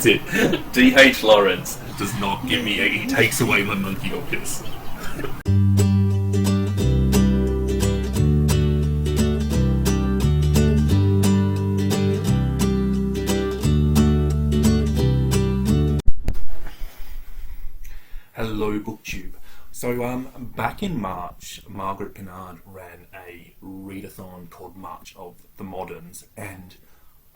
That's it. D.H. Lawrence does not give me he takes away my monkey opus. Hello, booktube. So, back in March, Margaret Pinard ran a readathon called March of the Moderns, and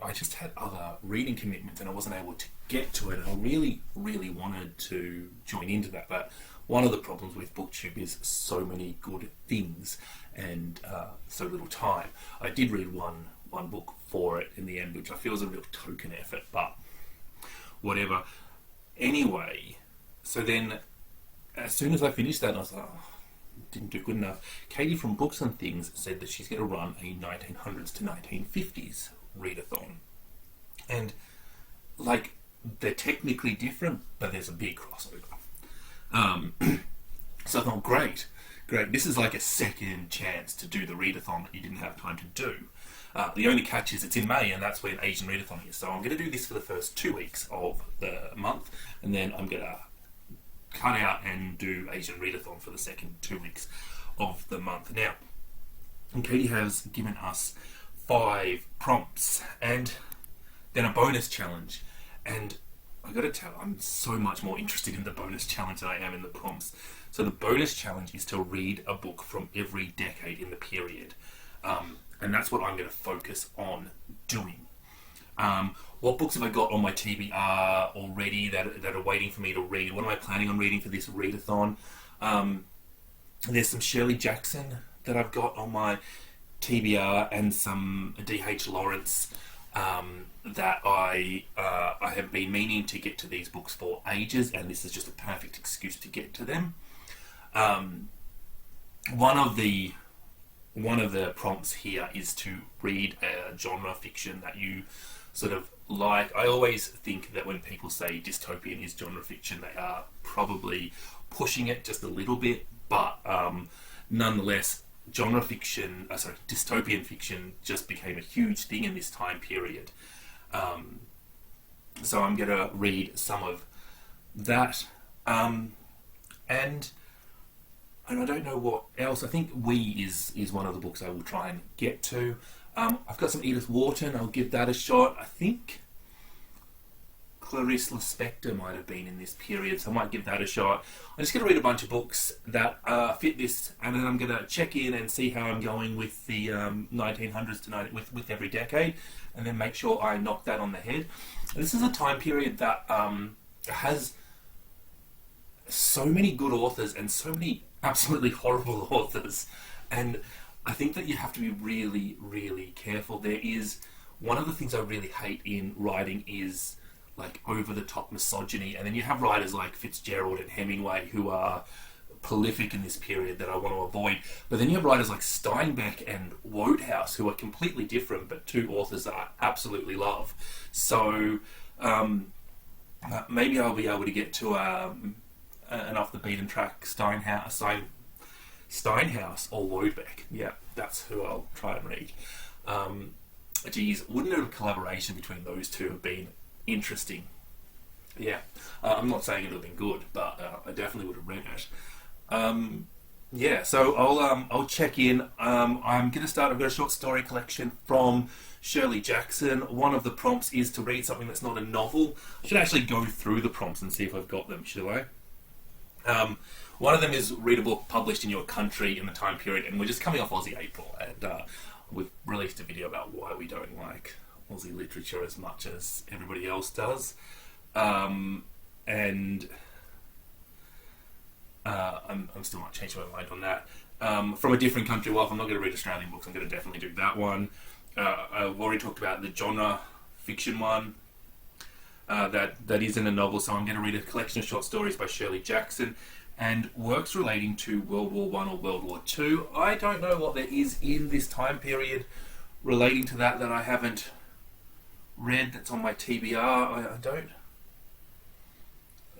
I just had other reading commitments and I wasn't able to get to it. I really, really wanted to join into that, but one of the problems with booktube is so many good things and so little time. I did read one book for it in the end, which I feel is a real token effort, but whatever. Anyway, so then as soon as I finished that, I was like, oh, didn't do good enough. Katie from Books and Things said that she's going to run a 1900s to 1950s readathon. And, like, they're technically different, but there's a big crossover. So I thought, great. This is like a second chance to do the readathon that you didn't have time to do. The only catch is it's in May, and that's when Asian Readathon is. So I'm going to do this for the first 2 weeks of the month, and then I'm going to cut out and do Asian Readathon for the second 2 weeks of the month. Now, Katie has given us 5 prompts and then a bonus challenge. And I got to tell, I'm so much more interested in the bonus challenge than I am in the prompts. So the bonus challenge is to read a book from every decade in the period. And that's what I'm going to focus on doing. What books have I got on my TBR already that are waiting for me to read? What am I planning on reading for this readathon? There's some Shirley Jackson that I've got on my TBR and some D.H. Lawrence that I have been meaning to get to these books for ages, and this is just a perfect excuse to get to them. One of the prompts here is to read a genre fiction that you sort of like. I always think that when people say dystopian is genre fiction, they are probably pushing it just a little bit, but nonetheless, dystopian fiction just became a huge thing in this time period. So I'm going to read some of that, and I don't know what else. I think We is one of the books I will try and get to. I've got some Edith Wharton, I'll give that a shot. I think Clarice Lispector might have been in this period, so I might give that a shot. I'm just going to read a bunch of books that fit this, and then I'm going to check in and see how I'm going with the 1900s to with every decade, and then make sure I knock that on the head. And this is a time period that has so many good authors and so many absolutely horrible authors, and I think that you have to be really, really careful. There is one of the things I really hate in writing is like over-the-top misogyny, and then you have writers like Fitzgerald and Hemmingway who are prolific in this period that I want to avoid. But then you have writers like Steinbeck and Wodehouse who are completely different, but two authors that I absolutely love. So maybe I'll be able to get to an off-the-beaten-track Steinhouse or Wodebeck. Yeah, that's who I'll try and read. Wouldn't a collaboration between those two have been interesting? Yeah, I'm not saying it would have been good, but I definitely would have read it. Yeah, so I'll check in. I'm going to start. I've got a short story collection from Shirley Jackson. One of the prompts is to read something that's not a novel. I should actually go through the prompts and see if I've got them, should I? One of them is read a book published in your country in the time period, and we're just coming off Aussie April, and we've released a video about why we don't like Aussie literature as much as everybody else does, and I'm still not changing my mind on that. From a different country, well, if I'm not going to read Australian books, I'm going to definitely do that one. I've already talked about the genre fiction one. That isn't a novel, so I'm going to read a collection of short stories by Shirley Jackson and works relating to World War I or World War II. I don't know what there is in this time period relating to that I haven't read that's on my TBR.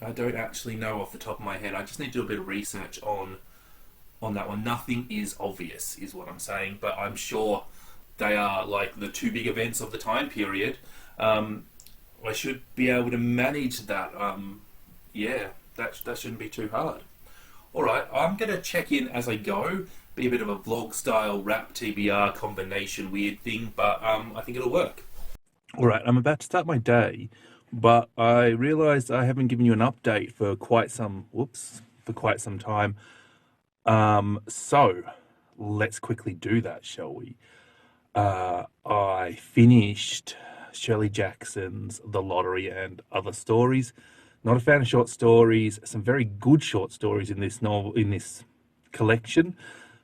I don't actually know off the top of my head. I just need to do a bit of research on that one. Nothing is obvious, is what I'm saying, but I'm sure they are like the two big events of the time period. I should be able to manage that. Yeah, that shouldn't be too hard. Alright, I'm going to check in as I go. Be a bit of a vlog-style rap TBR combination weird thing, but I think it'll work. Alright, I'm about to start my day, but I realised I haven't given you an update for quite some time. So, let's quickly do that, shall we? I finished Shirley Jackson's The Lottery and Other Stories. Not a fan of short stories. Some very good short stories in this collection.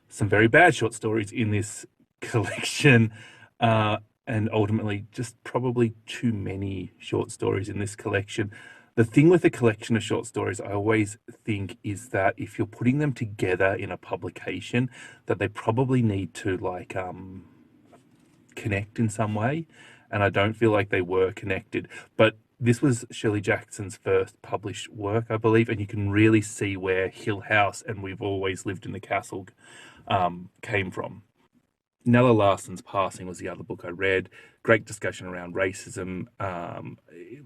Some very bad short stories in this collection. And ultimately, just probably too many short stories in this collection. The thing with a collection of short stories, I always think, is that if you're putting them together in a publication, that they probably need to connect in some way, and I don't feel like they were connected. But this was Shirley Jackson's first published work, I believe, and you can really see where Hill House and We've Always Lived in the Castle came from. Nella Larsen's Passing was the other book I read. Great discussion around racism,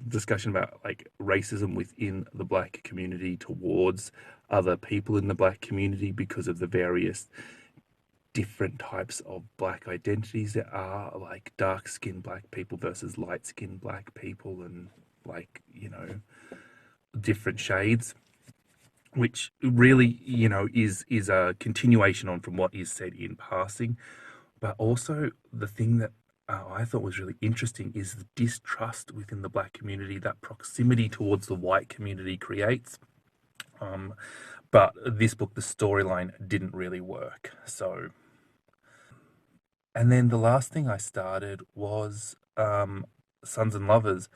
discussion about racism within the black community towards other people in the black community because of the various different types of black identities there are, like dark-skinned black people versus light-skinned black people, and different shades, which really is a continuation on from what is said in Passing. But also the thing that I thought was really interesting is the distrust within the black community that proximity towards the white community creates. But this book, the storyline didn't really work. So, and then the last thing I started was Sons and Lovers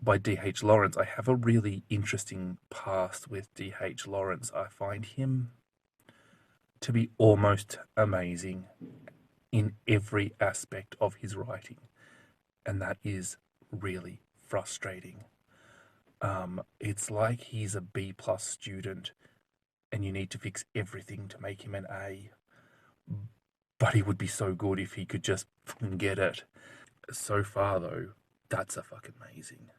by D.H. Lawrence. I have a really interesting past with D.H. Lawrence. I find him to be almost amazing in every aspect of his writing, and that is really frustrating. It's like he's a B+ student and you need to fix everything to make him an A, but he would be so good if he could just fucking get it. So far though, that's a fucking amazing.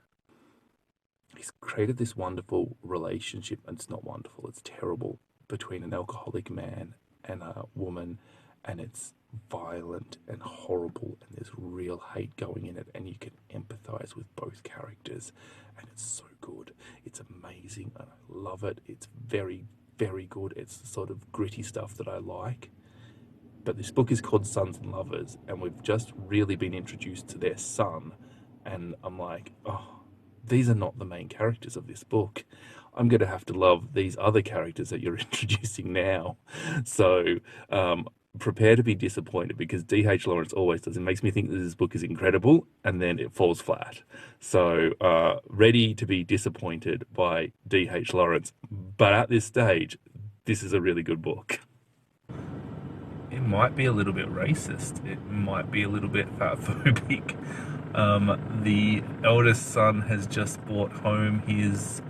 He's created this wonderful relationship, and it's not wonderful, it's terrible, between an alcoholic man and a woman, and it's violent and horrible, and there's real hate going in it, and you can empathize with both characters, and it's so good. It's amazing, and I love it. It's very, very good. It's the sort of gritty stuff that I like. But this book is called Sons and Lovers, and we've just really been introduced to their son, and I'm like, oh, these are not the main characters of this book. I'm going to have to love these other characters that you're introducing now. So prepare to be disappointed, because D.H. Lawrence always does. It makes me think that this book is incredible, and then it falls flat. So ready to be disappointed by D.H. Lawrence. But at this stage, this is a really good book. It might be a little bit racist. It might be a little bit fatphobic. The eldest son has just brought home his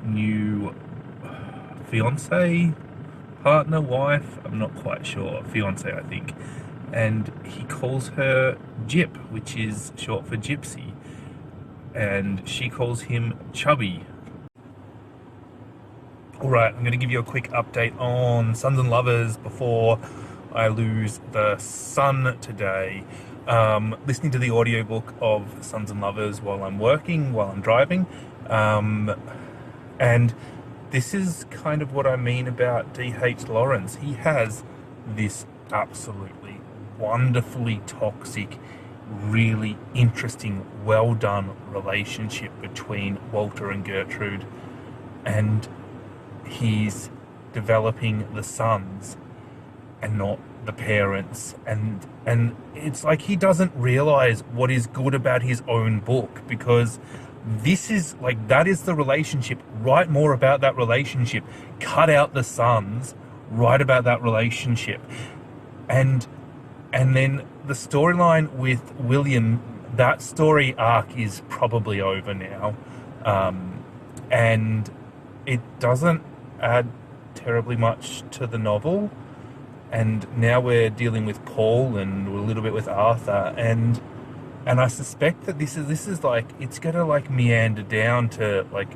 new fiance, partner, wife, I'm not quite sure, fiance I think, and he calls her Gyp, which is short for gypsy, and she calls him Chubby. Alright, I'm going to give you a quick update on Sons and Lovers before I lose the sun today. Listening to the audiobook of Sons and Lovers while I'm working, while I'm driving, and this is kind of what I mean about D.H. Lawrence. He has this absolutely wonderfully toxic, really interesting, well done relationship between Walter and Gertrude, and he's developing the sons and not the parents, and it's like he doesn't realize what is good about his own book, because this is like, that is the relationship. Write more about that relationship. Cut out the sons. Write about that relationship. And then the storyline with William, that story arc is probably over now. And it doesn't add terribly much to the novel. And now we're dealing with Paul and a little bit with Arthur, and And I suspect that this is like, it's gonna like meander down to like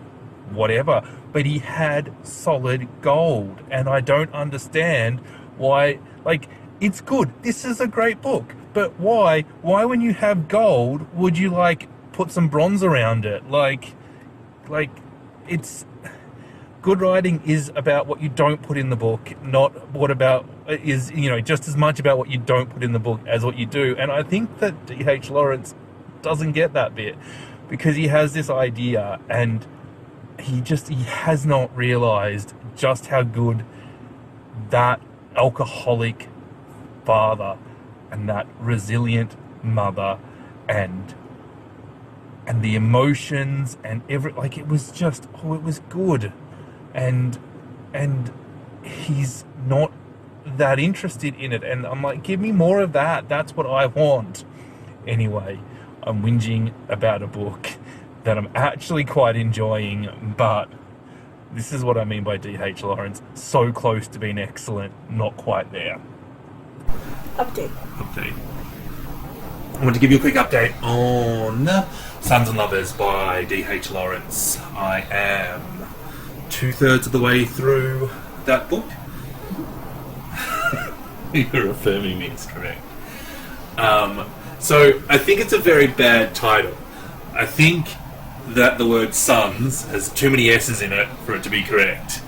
whatever. But he had solid gold, and I don't understand why. Like, it's good. This is a great book, but why? Why, when you have gold, would you like put some bronze around it? Like it's good writing is about what you don't put in the book, not what about is, you know, just as much about what you don't put in the book as what you do. And I think that D.H. Lawrence doesn't get that bit, because he has this idea and he has not realized just how good that alcoholic father and that resilient mother and the emotions and like, it was just, it was good. And he's not that interested in it, and I'm like, give me more of that. That's what I want. Anyway, I'm whinging about a book that I'm actually quite enjoying, but this is what I mean by D.H. Lawrence. So close to being excellent, not quite there. Update. I want to give you a quick update on Sons and Lovers by D.H. Lawrence. I am 2/3 of the way through that book. You're affirming me is correct. So I think it's a very bad title. I think that the word sons has too many S's in it for it to be correct.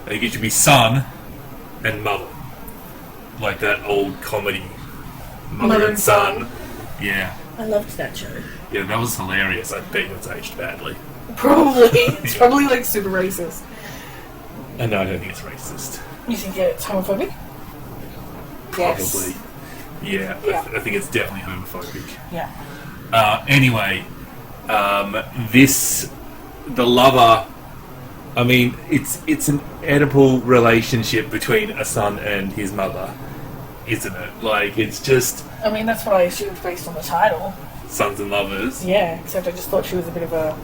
I think it should be son and mother. Like that old comedy, Mother and Son. Yeah. I loved that show. Yeah, that was hilarious. I bet it's aged badly. Probably. It's probably like super racist. No, I don't think it's racist. You think it's homophobic? Probably. Yes. Yeah. I think it's definitely homophobic. Yeah. Anyway, the lover, I mean, it's an Oedipal relationship between a son and his mother, isn't it? Like, it's just... I mean, that's what I assumed based on the title. Sons and Lovers. Yeah, except I just thought she was a bit of a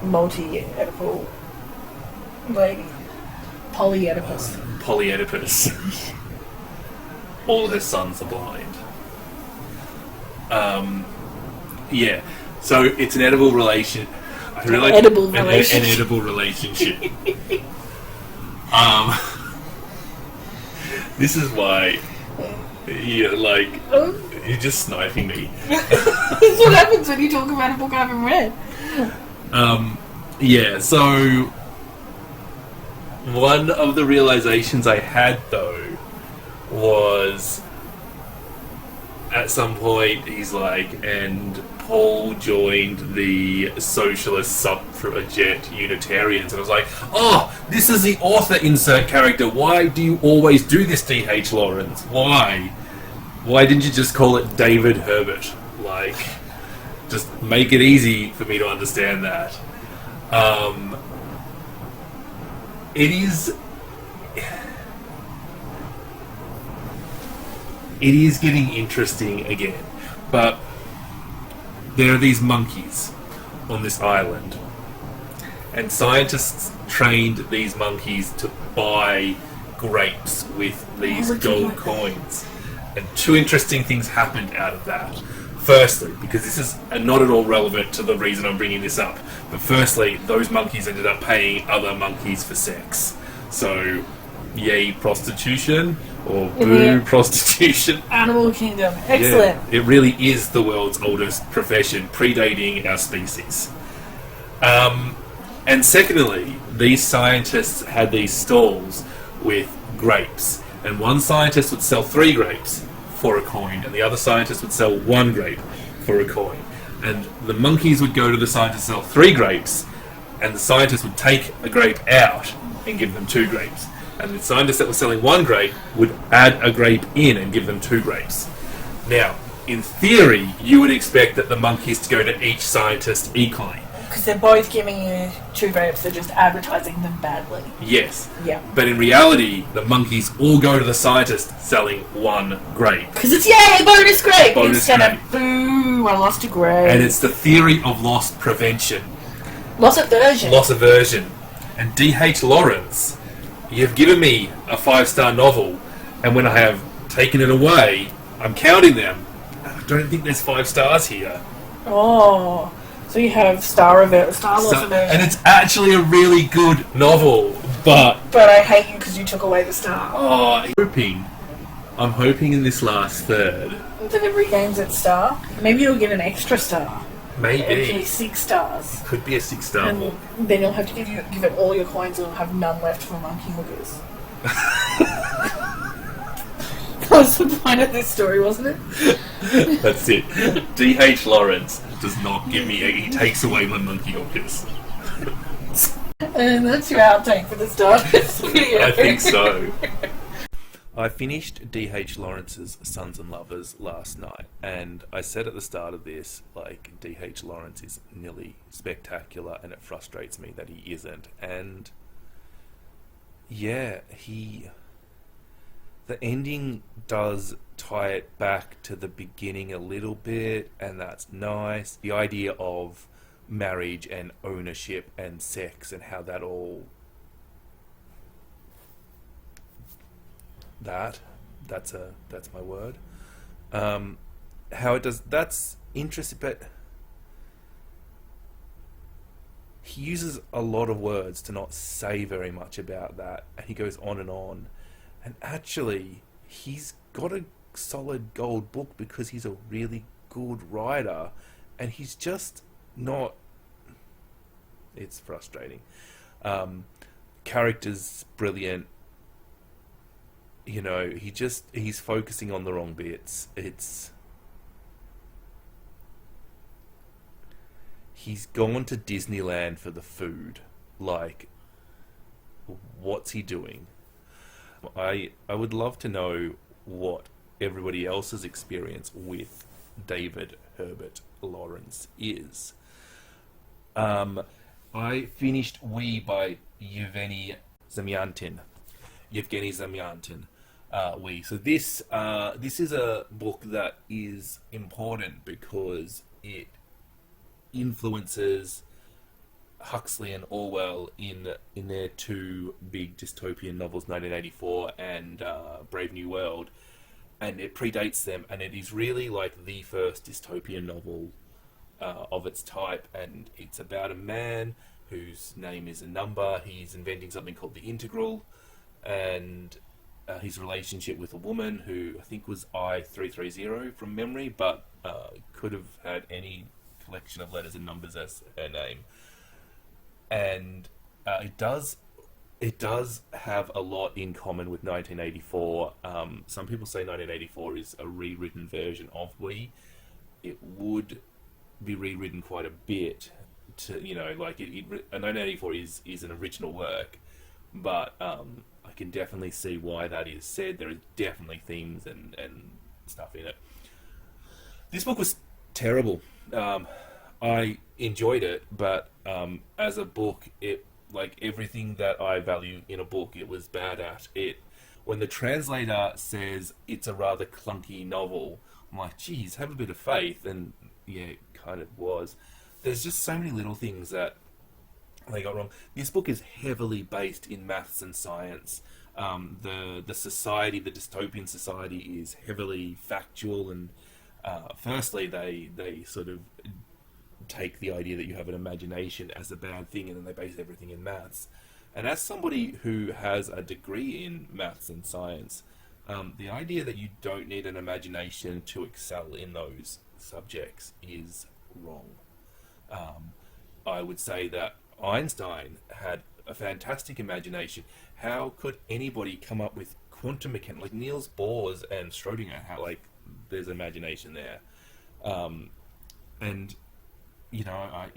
multi-Oedipal lady. Poly-Oedipus. Poly-Oedipus. All her sons are blind. Yeah. So it's an edible relation. Edible relationship. An edible relationship. This is why, like, you're just sniping me. That's what happens when you talk about a book I haven't read. Yeah, so one of the realizations I had, though, was at some point he's like, and Paul joined the socialist suffragette Unitarians, and I was like, oh, this is the author insert character. Why do you always do this, D.H. Lawrence? Why didn't you just call it David Herbert? Like, just make it easy for me to understand that. It is getting interesting again, but there are these monkeys on this island, and scientists trained these monkeys to buy grapes with these gold coins, and two interesting things happened out of that. Firstly, because this is not at all relevant to the reason I'm bringing this up, but firstly, those monkeys ended up paying other monkeys for sex. So, yay prostitution, or boo prostitution. Animal Kingdom. Excellent. Yeah, it really is the world's oldest profession, predating our species. And secondly, these scientists had these stalls with grapes, and one scientist would sell 3 grapes for a coin, and the other scientist would sell 1 grape for a coin. And the monkeys would go to the scientist and sell 3 grapes, and the scientist would take a grape out and give them 2 grapes. And the scientist that was selling 1 grape would add a grape in and give them 2 grapes. Now, in theory, you would expect that the monkeys to go to each scientist equally. Because they're both giving you 2 grapes, they're just advertising them badly. Yes. Yeah. But in reality, the monkeys all go to the scientist selling 1 grape. Because it's, yay, bonus grape! Bonus Instead grape. of, boo, I lost a grape. And it's the theory of loss prevention. Loss aversion. Loss aversion. And D.H. Lawrence, you've given me a 5-star novel, and when I have taken it away, I'm counting them. I don't think there's 5 stars here. Oh, so you have Starless version. And it's actually a really good novel, but I hate you because you took away the star. I'm hoping in this last third, That it regains its star. Maybe you'll get an extra star. maybe Actually, 6 stars. could be a 6-star And book. then you'll have to give it all your coins and you'll have none left for monkey hookers. That was the point of this story, wasn't it? That's it. D.H. Lawrence does not give me. He takes away my monkey hookers. And that's your outtake for the start of this video. I think so. I finished D.H. Lawrence's Sons and Lovers last night, and I said at the start of this, like, D.H. Lawrence is nearly spectacular, and it frustrates me that he isn't. And yeah, the ending does tie it back to the beginning a little bit, and that's nice. The idea of marriage and ownership and sex and how that all... That's my word. How it does... That's interesting, but... He uses a lot of words to not say very much about that, and he goes on. And actually, he's got a solid gold book because he's a really good writer, and he's just not... It's frustrating. Character's brilliant. You know, he's focusing on the wrong bits. He's gone to Disneyland for the food. Like, what's he doing? I would love to know what everybody else's experience with David Herbert Lawrence is. I finished We by Yevgeny Zamyatin. So this is a book that is important because it influences Huxley and Orwell in their 2 big dystopian novels, 1984 and Brave New World, and it predates them, and it is really like the first dystopian novel of its type, and it's about a man whose name is a number. He's inventing something called the integral, and his relationship with a woman who I think was I-330 from memory, but could have had any collection of letters and numbers as her name. And it does have a lot in common with 1984. Some people say 1984 is a rewritten version of We. It would be rewritten quite a bit to, you know, like 1984 is an original work, but I can definitely see why that is said. There are definitely themes and stuff in it. This book was terrible. I enjoyed it, but as a book, it, like everything that I value in a book, it was bad at it. When the translator says it's a rather clunky novel, I'm like, geez, have a bit of faith. And yeah, it kind of was. There's just so many little things that they got wrong. This book is heavily based in maths and science. The society, the dystopian society, is heavily factual, and firstly, they sort of take the idea that you have an imagination as a bad thing, and then they base everything in maths. And as somebody who has a degree in maths and science, the idea that you don't need an imagination to excel in those subjects is wrong. I would say that Einstein had a fantastic imagination. How could anybody come up with quantum mechanics, like Niels Bohr's and Schrödinger? How, like, there's imagination there, and you know, I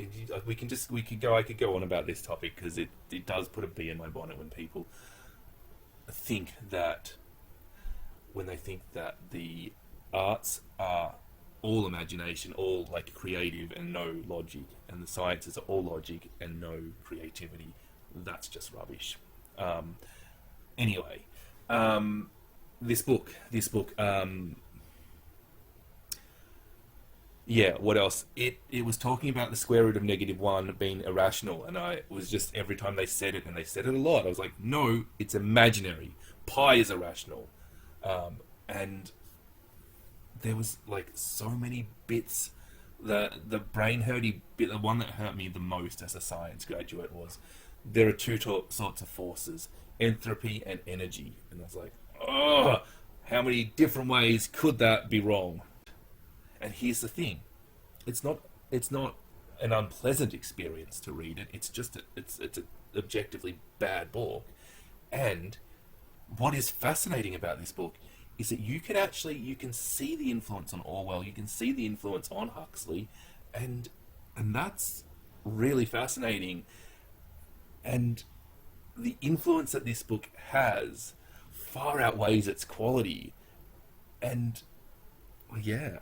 could go on about this topic because it does put a bee in my bonnet when people think that, when they think that the arts are all imagination, all like creative and no logic, and the sciences are all logic and no creativity. That's just rubbish. Anyway, this book. Yeah, what else? It was talking about the square root of -1 being irrational, and I was just, every time they said it, and they said it a lot, I was like, no, it's imaginary. Pi is irrational. And there was like so many bits the brain hurty bit, the one that hurt me the most as a science graduate was there are two sorts of forces, entropy and energy. And I was like, oh, how many different ways could that be wrong? And here's the thing, it's not an unpleasant experience to read it. It's just it's an objectively bad book. And what is fascinating about this book is that you can see the influence on Orwell, you can see the influence on Huxley, and that's really fascinating. And the influence that this book has far outweighs its quality. And yeah,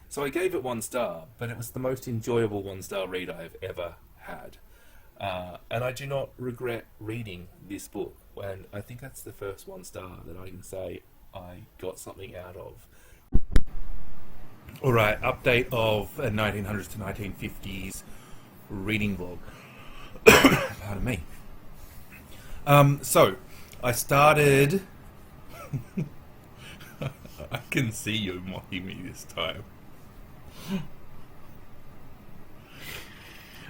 so I gave it 1 star, but it was the most enjoyable 1-star read I have ever had. And I do not regret reading this book, and I think that's the first 1 star that I can say I got something out of. Alright, update of a 1900s to 1950s reading vlog. Pardon me. So, I started... I can see you mocking me this time.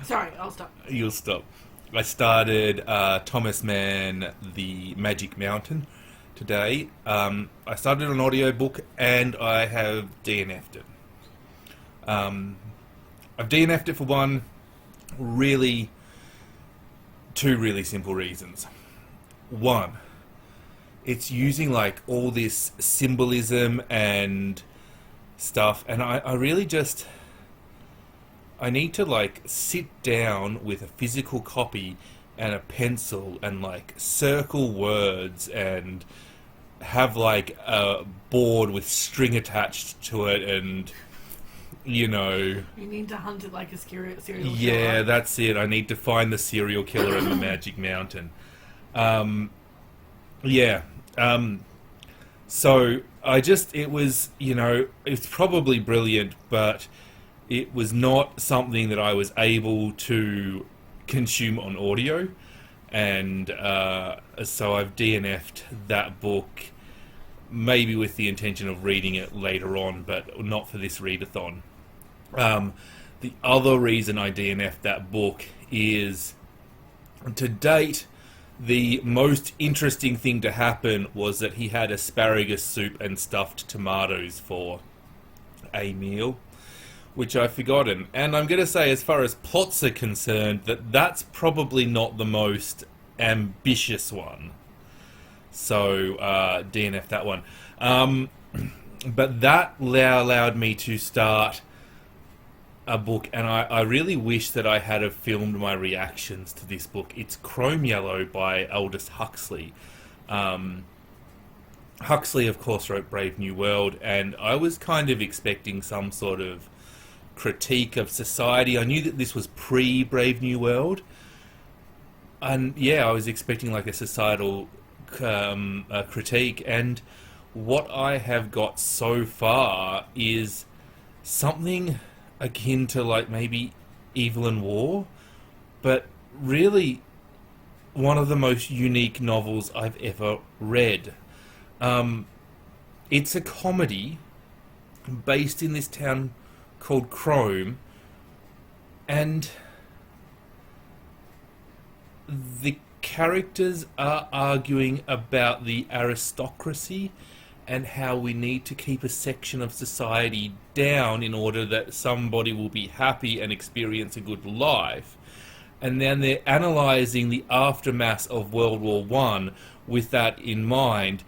Sorry, I'll stop. You'll stop. I started Thomas Mann, The Magic Mountain today. I started an audiobook and I have DNF'd it. I've DNF'd it for two really simple reasons. One, it's using like all this symbolism and stuff, and I really just... I need to like sit down with a physical copy and a pencil and like circle words and have like a board with string attached to it, and you know... You need to hunt it like a serial killer. Yeah, that's it. I need to find the serial killer in the Magic Mountain. So it was, it's probably brilliant, but it was not something that I was able to consume on audio, and so I've DNF'd that book, maybe with the intention of reading it later on, but not for this readathon. The other reason I DNF'd that book is, to date, the most interesting thing to happen was that he had asparagus soup and stuffed tomatoes for a meal, which I've forgotten. And I'm going to say, as far as plots are concerned, that's probably not the most ambitious one. So, DNF that one. But that allowed me to start a book, and I really wish that I had have filmed my reactions to this book. It's Chrome Yellow by Aldous Huxley. Huxley, of course, wrote Brave New World, and I was kind of expecting some sort of critique of society. I knew that this was pre-Brave New World, and yeah, I was expecting like a societal critique, and what I have got so far is something akin to like maybe Evil and War, but really one of the most unique novels I've ever read. It's a comedy based in this town called Crome, and the characters are arguing about the aristocracy and how we need to keep a section of society down in order that somebody will be happy and experience a good life. And then they're analysing the aftermath of World War One with that in mind.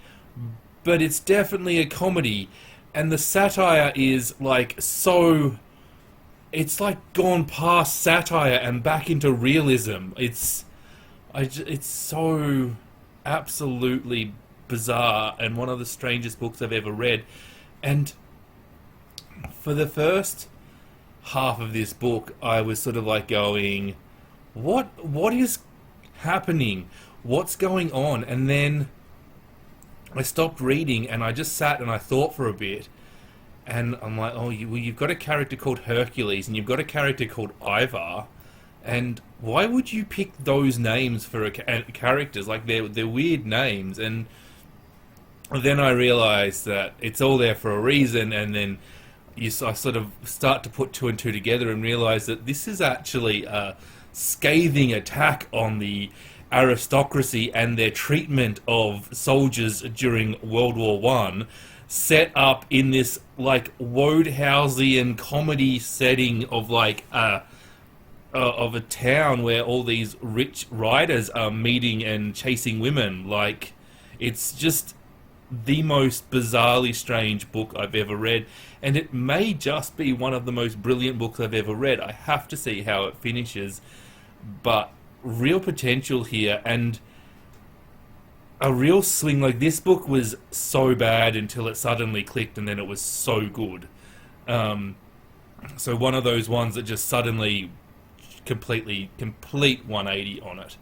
But it's definitely a comedy, and the satire is like so... It's like gone past satire and back into realism. It's so absolutely bizarre, and one of the strangest books I've ever read. And for the first half of this book, I was sort of like going, what is happening? What's going on? And then I stopped reading, and I just sat and I thought for a bit, and I'm like, oh, you've got a character called Hercules, and you've got a character called Ivar, and why would you pick those names for characters? Like, they're weird names. And then I realised that it's all there for a reason, and then I sort of start to put two and two together and realise that this is actually a scathing attack on the aristocracy and their treatment of soldiers during World War One, set up in this like Wodehouseian comedy setting of like of a town where all these rich riders are meeting and chasing women. Like, it's just the most bizarrely strange book I've ever read, and it may just be one of the most brilliant books I've ever read. I have to see how it finishes, but real potential here, and a real swing. Like, this book was so bad until it suddenly clicked, and then it was so good. So one of those ones that just suddenly complete 180 on it.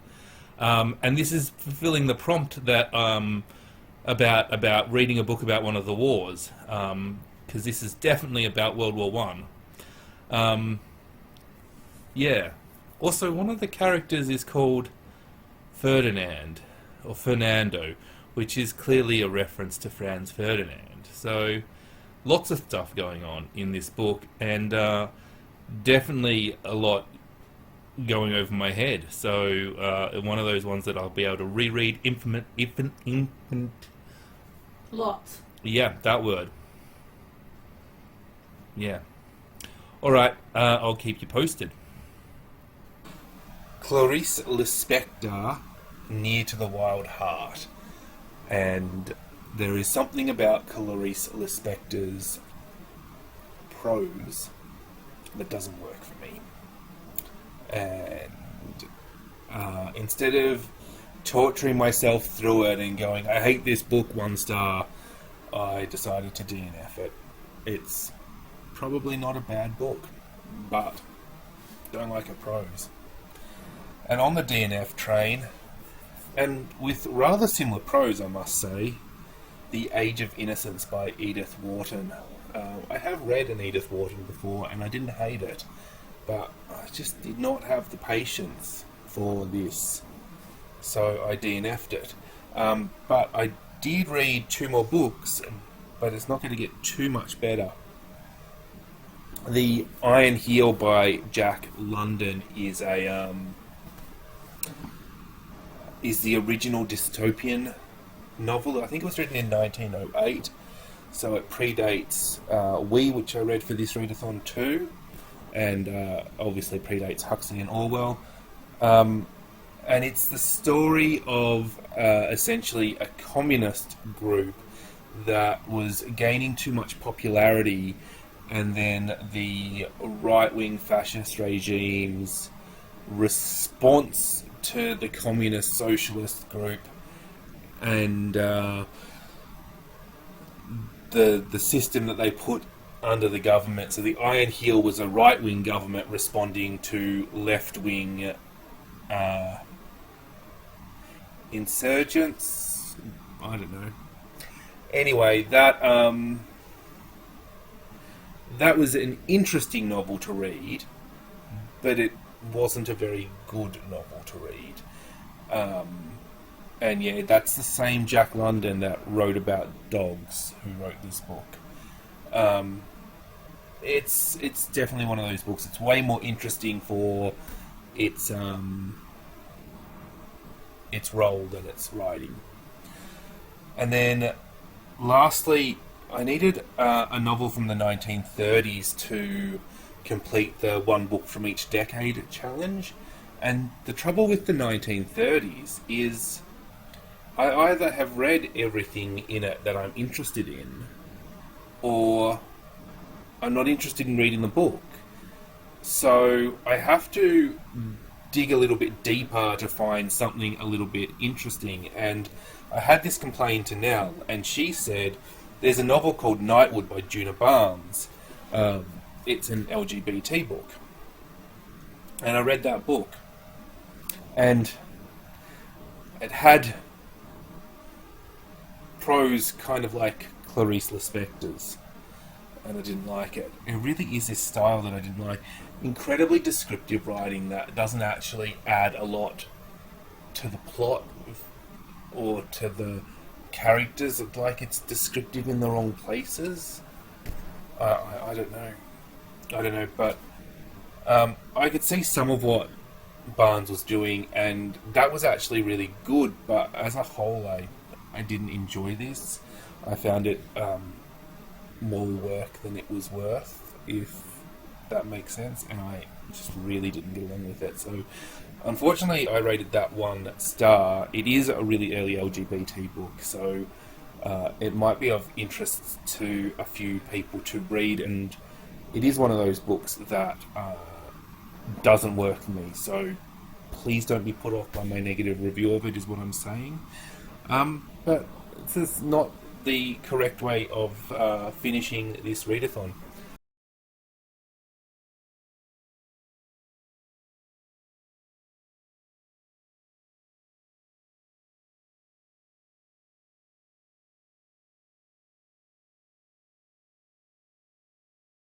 And this is fulfilling the prompt that about reading a book about one of the wars, because this is definitely about World War One. Yeah. Also, one of the characters is called Ferdinand, or Fernando, which is clearly a reference to Franz Ferdinand. So, lots of stuff going on in this book, and definitely a lot going over my head. So, one of those ones that I'll be able to reread Lots. Yeah, that word. Yeah. Alright, I'll keep you posted. Clarice Lispector, Near to the Wild Heart. And there is something about Clarice Lispector's prose that doesn't work for me. And instead of torturing myself through it and going, I hate this book, 1 star, I decided to DNF it. It's probably not a bad book, but don't like her prose. And on the DNF train, and with rather similar prose, I must say, The Age of Innocence by Edith Wharton. I have read an Edith Wharton before, and I didn't hate it, but I just did not have the patience for this, so I DNF'd it. But I did read 2 more books, but it's not going to get too much better. The Iron Heel by Jack London is the original dystopian novel. I think it was written in 1908, so it predates which I read for this readathon too, and obviously predates Huxley and Orwell. And it's the story of essentially a communist group that was gaining too much popularity, and then the right-wing fascist regime's response to the communist socialist group, and the system that they put under the government. So the Iron Heel was a right-wing government responding to left-wing insurgents. I don't know. Anyway, that was an interesting novel to read, but it wasn't a very good novel to read. And yeah, that's the same Jack London that wrote about dogs who wrote this book. It's definitely one of those books. It's way more interesting for its role than its writing. And then lastly, I needed a novel from the 1930s to complete the 1 book from each decade challenge. And the trouble with the 1930s is I either have read everything in it that I'm interested in, or I'm not interested in reading the book. So I have to dig a little bit deeper to find something a little bit interesting. And I had this complaint to Nell, and she said there's a novel called Nightwood by Djuna. It's an LGBT book. And I read that book, and it had prose kind of like Clarice Lispector's, and I didn't like it. It really is this style that I didn't like. Incredibly descriptive writing that doesn't actually add a lot to the plot or to the characters. Like, it's descriptive in the wrong places. I don't know. I don't know, but I could see some of what Barnes was doing, and that was actually really good. But as a whole, I didn't enjoy this. I found it more work than it was worth, if that makes sense, and I just really didn't get along with it. So, unfortunately, I rated that 1 star. It is a really early LGBT book, so it might be of interest to a few people to read, and it is one of those books that doesn't work for me, so please don't be put off by my negative review of it, is what I'm saying. But this is not the correct way of finishing this readathon.